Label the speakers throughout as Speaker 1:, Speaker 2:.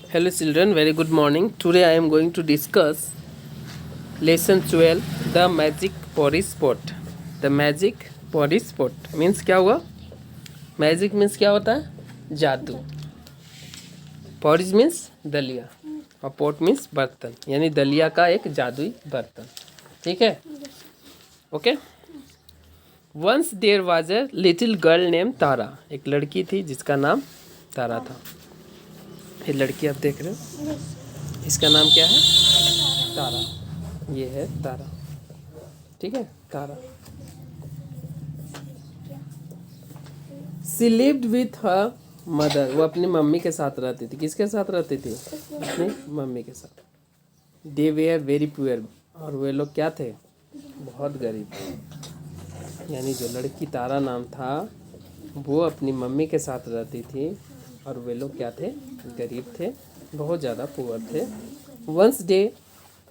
Speaker 1: Hello children, very good morning. Today I am going to discuss lesson 12 the magic porridge pot. The magic porridge pot means क्या हुआ? Magic means क्या होता है? जादू. Porridge means दलिया और pot means बर्तन, यानी दलिया का एक जादुई बर्तन. ठीक है? Okay. Once there was a little girl named तारा. एक लड़की थी जिसका नाम तारा था. ये लड़की आप देख रहे हो, इसका नाम क्या है? तारा. ये है तारा. ठीक है, तारा. She lived with her mother. वो अपनी मम्मी के साथ रहती थी. किसके साथ रहती थी? अपनी मम्मी के साथ. दे वेयर वेरी पुअर. और वे लोग क्या थे? बहुत गरीब. यानी जो लड़की तारा नाम था वो अपनी मम्मी के साथ रहती थी और वे लोग क्या थे? गरीब थे, बहुत ज़्यादा पुअर थे.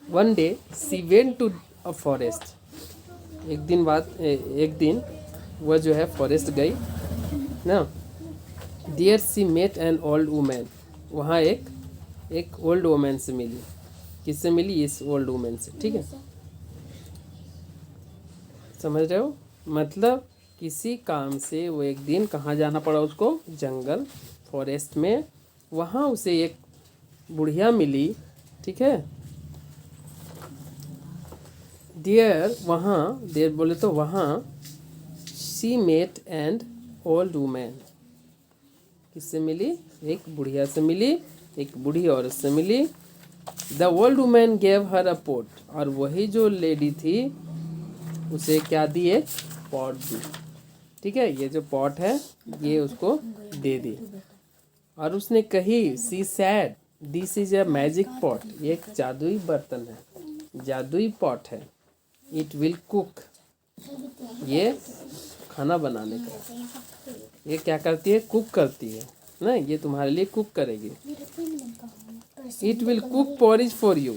Speaker 1: One day she went to a forest. एक दिन वह जो है फॉरेस्ट गई ना. There she met an old women. वहाँ एक ओल्ड वुमेन से मिली. किससे मिली? इस ओल्ड वुमेन से. ठीक है, समझ रहे हो? मतलब किसी काम से वो एक दिन कहाँ जाना पड़ा उसको? जंगल, फॉरेस्ट में. वहाँ उसे एक बुढ़िया मिली. ठीक है, देर बोले तो वहाँ she met and old women. किससे मिली? एक बुढ़िया से मिली, एक बूढ़ी औरत से मिली. The old woman gave her a pot. और वही जो लेडी थी उसे क्या दी? एक पॉट दी. ठीक है, ये जो पॉट है ये उसको दे दी. और उसने कही, she said this is a magic pot. ये एक जादुई बर्तन है, जादुई पॉट है. It will cook. ये खाना बनाने का, ये क्या करती है? कुक करती है ना. ये तुम्हारे लिए कुक करेगी. It will cook porridge for you.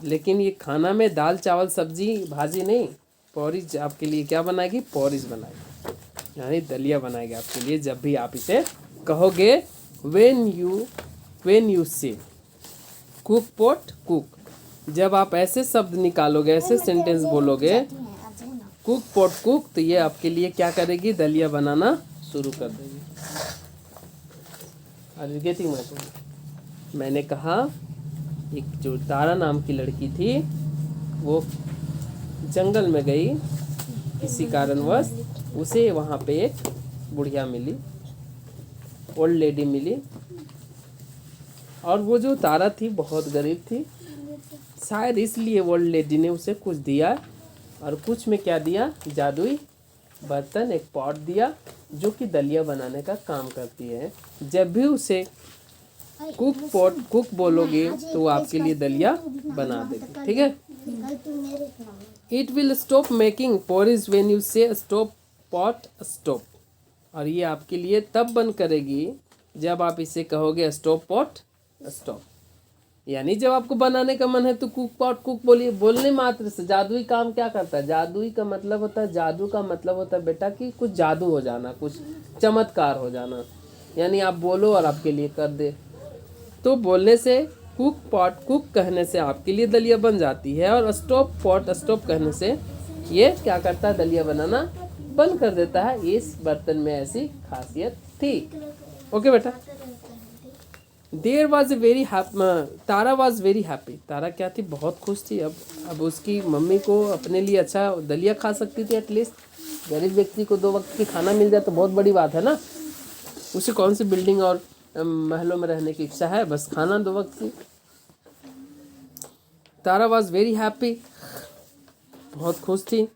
Speaker 1: लेकिन ये खाना में दाल चावल सब्जी भाजी नहीं, पॉरिज आपके लिए क्या बनाएगी? पॉरिज बनाएगी, यानी दलिया बनाएगी आपके लिए. जब भी आप इसे कहोगे, व्हेन यू से कुक पॉट कुक. जब आप ऐसे शब्द निकालोगे, ऐसे सेंटेंस बोलोगे, कुक पॉट कुक, तो ये आपके लिए क्या करेगी? दलिया बनाना शुरू कर देगी. आज गेटिंग माय पॉइंट. मैंने कहा एक जो तारा नाम की लड़की थी वो जंगल में गई. किसी कारणवश उसे वहाँ पे एक बुढ़िया मिली, ओल्ड लेडी मिली. और वो जो तारा थी बहुत गरीब थी. शायद इसलिए ओल्ड लेडी ने उसे कुछ दिया. और कुछ में क्या दिया? जादुई बर्तन, एक पॉट दिया जो कि दलिया बनाने का काम करती है. जब भी उसे कुक पॉट कुक बोलोगे तो वो आपके लिए दलिया बना देगी. ठीक है. It will stop making porridge when you से स्टॉप पॉट स्टॉप. और ये आपके लिए तब बंद करेगी जब आप इसे कहोगे स्टॉप पॉट स्टॉप. यानी जब आपको बनाने का मन है तो कुक पॉट कुक बोलिए. बोलने मात्र से जादुई काम क्या करता है? जादुई का मतलब होता है, जादू का मतलब होता है बेटा कि कुछ जादू हो जाना, कुछ चमत्कार हो जाना. यानी आप बोलो और आपके लिए कर दे. तो बोलने से कुक पॉट कुक कहने से आपके लिए दलिया बन जाती है. और स्टॉप पॉट स्टॉप कहने से ये क्या करता है? दलिया बनाना बंद कर देता है. इस बर्तन में ऐसी खासियत थी. ओके बेटा. There was a very Tara was very happy. Tara क्या थी? बहुत खुश थी. अब उसकी मम्मी को अपने लिए अच्छा दलिया खा सकती थी. एटलीस्ट गरीब व्यक्ति को 2 वक्त की खाना मिल जाए तो बहुत बड़ी बात है ना. उसे कौन सी बिल्डिंग और महलों में रहने की इच्छा है? बस खाना 2 वक्त की. Tara was very happy. बहुत खुश थी.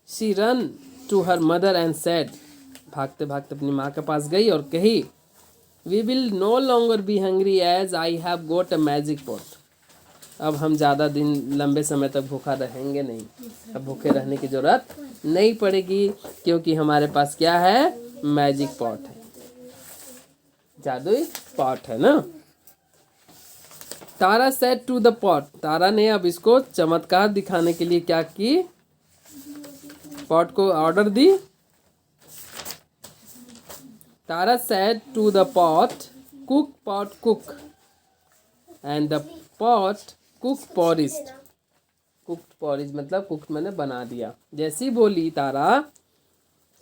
Speaker 1: She run to her mother and said. भागते भागते अपनी माँ के पास गई और कही, we will no longer be hungry as I have got a magic pot. अब हम ज़्यादा दिन लंबे समय तक भूखा रहेंगे नहीं. अब भूखे रहने की ज़रूरत नहीं पड़ेगी क्योंकि हमारे पास क्या है? मैजिक पॉट है, जादुई पॉट है ना. तारा सेड टू द पॉट. तारा ने अब इसको चमत्कार दिखाने के लिए क्या की? पॉट को ऑर्डर दी. Tara said to the pot, cook pot cook. And the pot cook porridge. Cooked porridge मतलब कुक मैंने बना दिया। जैसी बोली तारा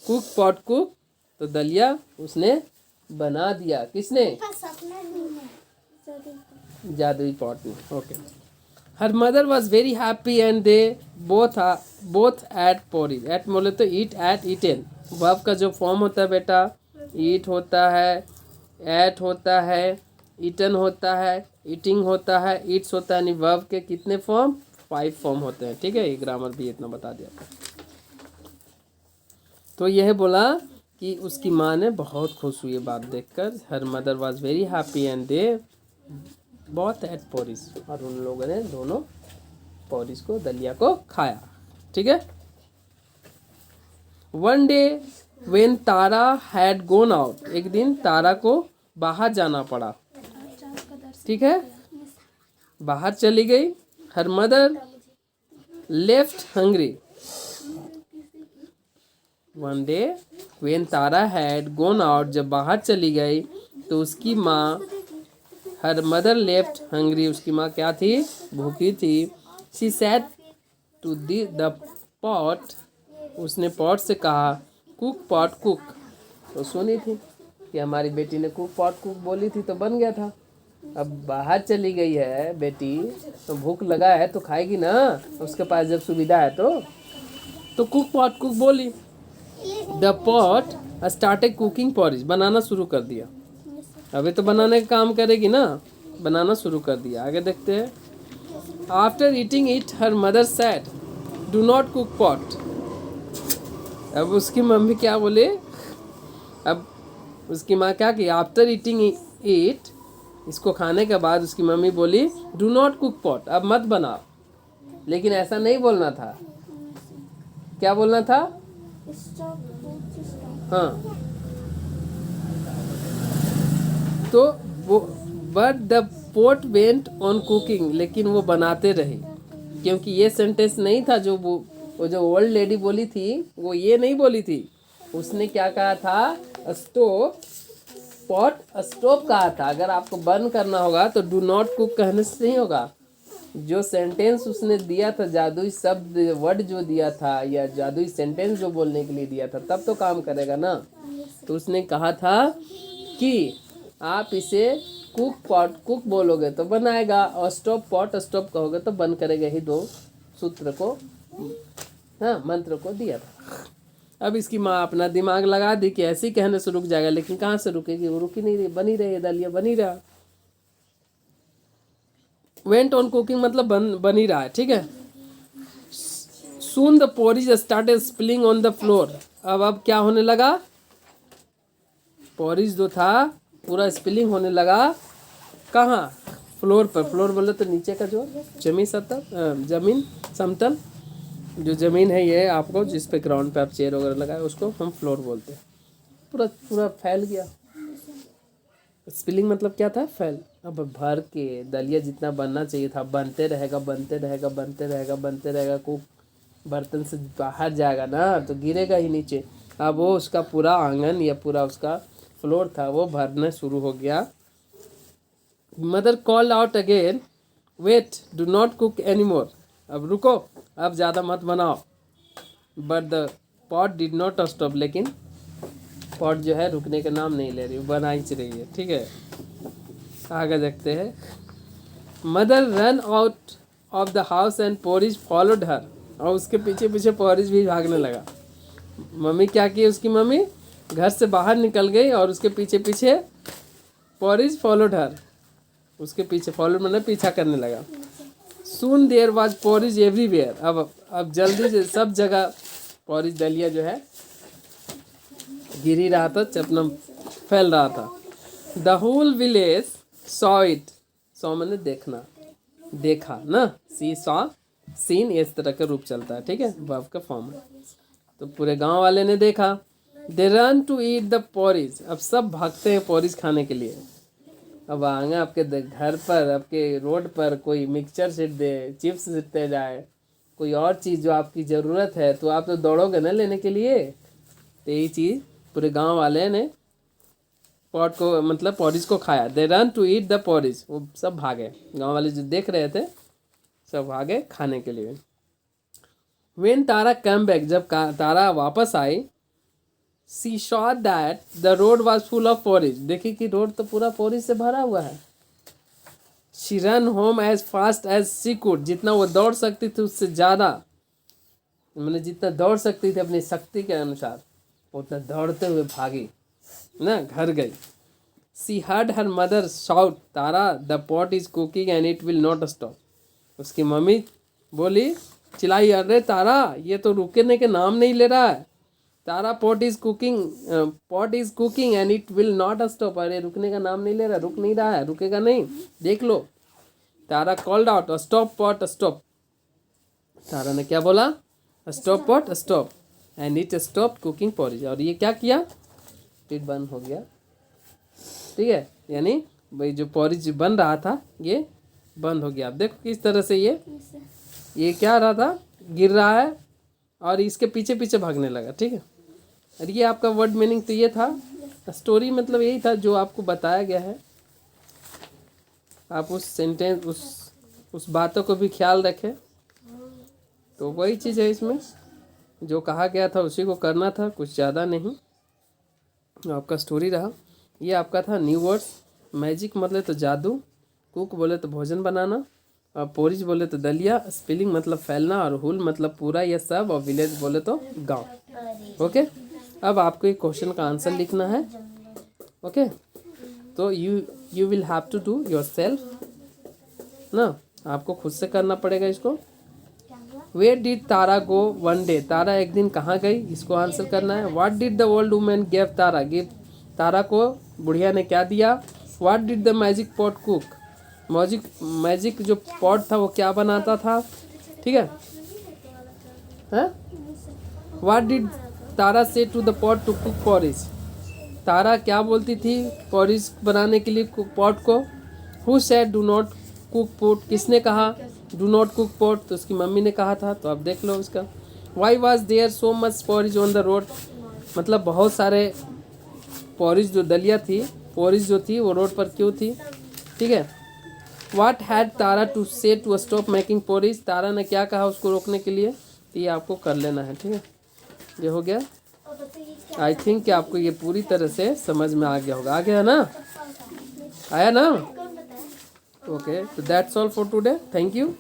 Speaker 1: कुक पॉट कुक, तो दलिया उसने बना दिया। किसने? जादुई पॉट ने। Okay. Her mother was very happy and they both ate porridge. Ate बोले तो ईट, एट, ईटेन। वर्ब का जो फॉर्म होता है बेटा, ईट होता है, एट होता है, ईटन होता है, ईटिंग होता है, ईट्स होता है। यानी वर्ब के कितने फॉर्म? 5 फॉर्म होते हैं। ठीक है, ये ग्रामर भी इतना बता दिया था। तो यह बोला कि उसकी माँ ने बहुत खुश हुई बात देखकर। हर mother was very happy and दे बहुत एट पोरिज, और उन लोगों ने दोनों पोरिज को, दलिया को खाया। ठीक है। One day when Tara had gone out. एक दिन तारा को बाहर जाना पड़ा। ठीक है, बाहर चली गई। Her mother left hungry. One day when Tara had gone out, जब बाहर चली गई तो उसकी माँ, हर मदर लेफ्ट हंग्री, उसकी माँ क्या थी? भूखी थी। She said to the pot, उसने पॉट से कहा कुक पॉट कुक। तो सुनी थी कि हमारी बेटी ने कुक पॉट कुक बोली थी तो बन गया था। अब बाहर चली गई है बेटी, तो भूख लगा है तो खाएगी ना, उसके पास जब सुविधा है तो कुक पॉट कुक बोली। The pot started cooking porridge, बनाना शुरू कर दिया। अभी तो बनाने का काम करेगी ना, बनाना शुरू कर दिया। आगे देखते हैं। After eating it her mother said do not cook pot. अब उसकी मम्मी क्या बोले? अब उसकी माँ क्या की? आफ्टर ईटिंग इट, इसको खाने के बाद उसकी मम्मी बोली डू नॉट कुक पॉट, अब मत बनाओ। लेकिन ऐसा नहीं बोलना था। क्या बोलना था? हाँ, तो वो but the pot went on cooking, लेकिन वो बनाते रहे। क्योंकि ये सेंटेंस नहीं था जो वो जो ओल्ड लेडी बोली थी, वो ये नहीं बोली थी। उसने क्या कहा था? स्टोव पॉट स्टोव कहा था। अगर आपको बंद करना होगा तो डू नॉट कुक कहने से नहीं होगा। जो सेंटेंस उसने दिया था, जादुई शब्द वर्ड जो दिया था, या जादुई सेंटेंस जो बोलने के लिए दिया था, तब तो काम करेगा ना। तो उसने कहा था कि आप इसे कुक पॉट कुक बोलोगे तो बनाएगा, और स्टॉप पॉट स्टॉप कहोगे तो बंद करेगा। ही दो सूत्र को, हाँ, मंत्र को दिया था। अब इसकी माँ अपना दिमाग लगा दी कि ऐसे ही कहने से रुक जाएगा, लेकिन कहाँ से रुकेगी? वो रुकी नहीं रही, बनी रही, दलिया बनी रहा। वेंट ऑन कुकिंग मतलब बन ही रहा है। ठीक है। Soon the porridge started spilling on the floor. अब क्या होने लगा? पोरिज जो था पूरा स्पिलिंग होने लगा। कहाँ? फ्लोर पर। फ्लोर बोले तो नीचे का जो जमीन समतल जो जमीन है, ये आपको जिस पे ग्राउंड पे आप चेयर वगैरह लगाए उसको हम फ्लोर बोलते हैं। पूरा पूरा फैल गया। स्पिलिंग मतलब क्या था? फैल। अब भर के दलिया जितना बनना चाहिए था बनते रहेगा, बनते रहेगा, बनते रहेगा, बनते रहेगा। कुक बर्तन से बाहर जाएगा ना तो गिरेगा ही नीचे। अब वो उसका पूरा आंगन या पूरा उसका फ्लोर था वो भरना शुरू हो गया। Mother called out again wait do not cook any more. अब रुको, अब ज़्यादा मत बनाओ। But the pot did not stop, लेकिन पॉट जो है रुकने का नाम नहीं ले रही, बना ही रही है। ठीक है, आगे देखते हैं। Mother run out of the house and porridge followed हर। और उसके पीछे पीछे पोरिज भी भागने लगा। मम्मी क्या की? उसकी मम्मी घर से बाहर निकल गई और उसके पीछे पीछे पोरिज फॉलोड हर। उसके पीछे फॉलोड मतलब पीछा करने लगा। सून देयर वाज पोरिज एवरीवेयर। अब जल्दी से सब जगह पोरिज दलिया जो है गिर ही रहा था, चपना फैल रहा था। The whole village saw it. Saw मैंने देखना, देखा ना। सी सॉ, सीन इस तरह का रूप चलता है। ठीक है, वर्ब का फॉर्म है। तो पूरे गांव वाले ने देखा। They run to eat the porridge. अब सब भागते हैं पोरिज खाने के लिए। अब आगे आपके घर पर, आपके रोड पर कोई मिक्सचर सीट दे, चिप्स दे जाए, कोई और चीज़ जो आपकी ज़रूरत है, तो आप तो दौड़ोगे ना लेने के लिए। तो यही चीज़ पूरे गांव वाले ने पॉट को मतलब पॉरिज को खाया। They run to eat the porridge, वो सब भागे, गांव वाले जो देख रहे थे सब भागे खाने के लिए। व्हेन तारा कम बैक, जब तारा वापस आई, she saw that the road was full of porridge, देखी कि रोड तो पूरा पॉरिज से भरा हुआ है। She run home as fast as she could, जितना वो दौड़ सकती थी उससे ज़्यादा, मतलब जितना दौड़ सकती थी अपनी शक्ति के अनुसार उतना दौड़ते हुए भागी ना, घर गई। She heard her mother shout, Tara the pot is cooking and it will not stop, उसकी मम्मी बोली, चिल्लाई, अरे तारा ये तो रुकने के नाम नहीं ले रहा है, Tara pot is cooking and it will not stop, अरे रुकने का नाम नहीं ले रहा, रुक नहीं रहा है, रुकेगा नहीं, देख लो। Tara called out, stop pot stop, Tara ने क्या बोला, stop pot stop, and it stop cooking porridge, और ये क्या किया, इट बंद हो गया। ठीक है, यानी भाई जो पॉरिज बन रहा था ये बंद हो गया। आप देखो किस तरह से ये क्या रहा था, गिर रहा है और इसके पीछे पीछे भागने लगा। ठीक है, और ये आपका वर्ड मीनिंग तो ये था, स्टोरी मतलब यही था जो आपको बताया गया है। आप उस सेंटेंस उस बातों को भी ख्याल रखें, तो वही चीज़ है इसमें, जो कहा गया था उसी को करना था, कुछ ज़्यादा नहीं। आपका स्टोरी रहा, ये आपका था न्यू वर्ड्स। मैजिक मतलब तो जादू, कुक बोले तो भोजन बनाना, और पोरिज बोले तो दलिया, स्पिलिंग मतलब फैलना, और हुल मतलब पूरा या सब, और विलेज बोले तो गांव। ओके, अब आपको एक क्वेश्चन का आंसर लिखना है। ओके, तो you will have to do yourself ना, आपको खुद से करना पड़ेगा इसको। Where did Tara go one day, Tara एक दिन कहाँ गई, इसको आंसर करना है। What did the old woman give Tara, give Tara को बुढ़िया ने क्या दिया। What did the magic pot cook, magic जो पॉट था वो क्या बनाता था। ठीक है, what did Tara say to the pot to cook porridge, Tara क्या बोलती थी पॉरिज बनाने के लिए पॉट को। Who said do not cook pot, किसने कहा डू नॉट कुक पॉट, तो उसकी मम्मी ने कहा था। तो आप देख लो इसका। Why was there so much porridge on the road, मतलब बहुत सारे पॉरिज जो दलिया थी, पॉरिज जो थी वो रोड पर क्यों थी। ठीक है, व्हाट हैड तारा टू से टू स्टॉप मेकिंग पॉरिज, तारा ने क्या कहा उसको रोकने के लिए। तो ये आपको कर लेना है। ठीक है, ये हो गया। आई थिंक कि आपको ये पूरी तरह से समझ में आ गया होगा। आ गया ना, आया ना। ओके, तो that's all for today, thank you.